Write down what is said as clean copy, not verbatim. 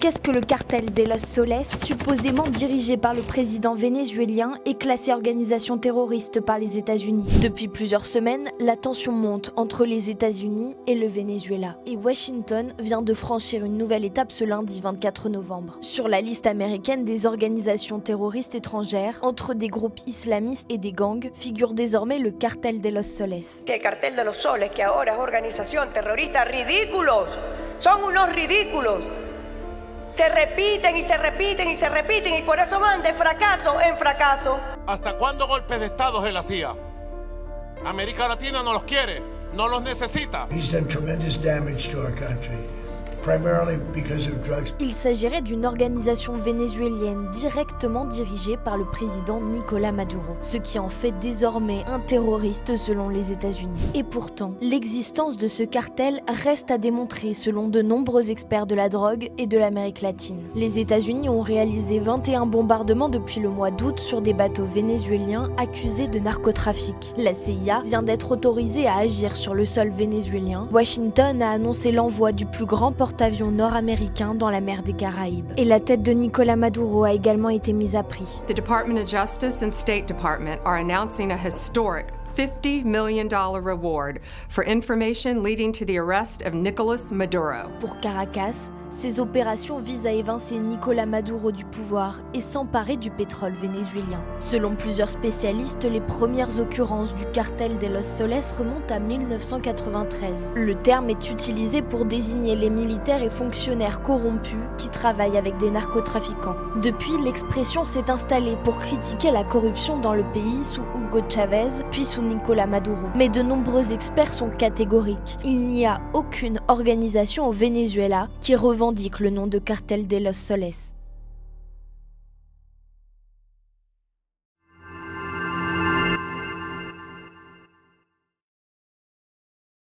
Qu'est-ce que le cartel de Los Soles, supposément dirigé par le président vénézuélien et classé organisation terroriste par les États-Unis? Depuis plusieurs semaines, la tension monte entre les États-Unis et le Venezuela. Et Washington vient de franchir une nouvelle étape ce lundi 24 novembre. Sur la liste américaine des organisations terroristes étrangères, entre des groupes islamistes et des gangs, figure désormais le cartel de Los Soles. Que el cartel de los soles, que ahora es organización terrorista, ridículos, son unos ridículos. Se repiten y se repiten y se repiten y por eso van de fracaso en fracaso. ¿Hasta cuándo golpes de Estado es la CIA? América Latina no los quiere, no los necesita. He's done tremendous damage to our country. Primarily because of drugs. Il s'agirait d'une organisation vénézuélienne directement dirigée par le président Nicolás Maduro, ce qui en fait désormais un terroriste selon les États-Unis. Et pourtant, l'existence de ce cartel reste à démontrer selon de nombreux experts de la drogue et de l'Amérique latine. Les États-Unis ont réalisé 21 bombardements depuis le mois d'août sur des bateaux vénézuéliens accusés de narcotrafic. La CIA vient d'être autorisée à agir sur le sol vénézuélien. Washington a annoncé l'envoi du plus grand porte-avions nord-américain dans la mer des Caraïbes. Et la tête de Nicolás Maduro a également été mise à prix. The Department of Justice and State Department are announcing a historic $50 million reward for information leading to the arrest of Nicolás Maduro. Pour Caracas, ces opérations visent à évincer Nicolás Maduro du pouvoir et s'emparer du pétrole vénézuélien. Selon plusieurs spécialistes, les premières occurrences du cartel de Los Soles remontent à 1993. Le terme est utilisé pour désigner les militaires et fonctionnaires corrompus qui travaillent avec des narcotrafiquants. Depuis, l'expression s'est installée pour critiquer la corruption dans le pays sous Hugo Chavez, puis sous Nicolás Maduro. Mais de nombreux experts sont catégoriques. Il n'y a aucune organisation au Venezuela qui revendique le nom de cartel de Los Soles.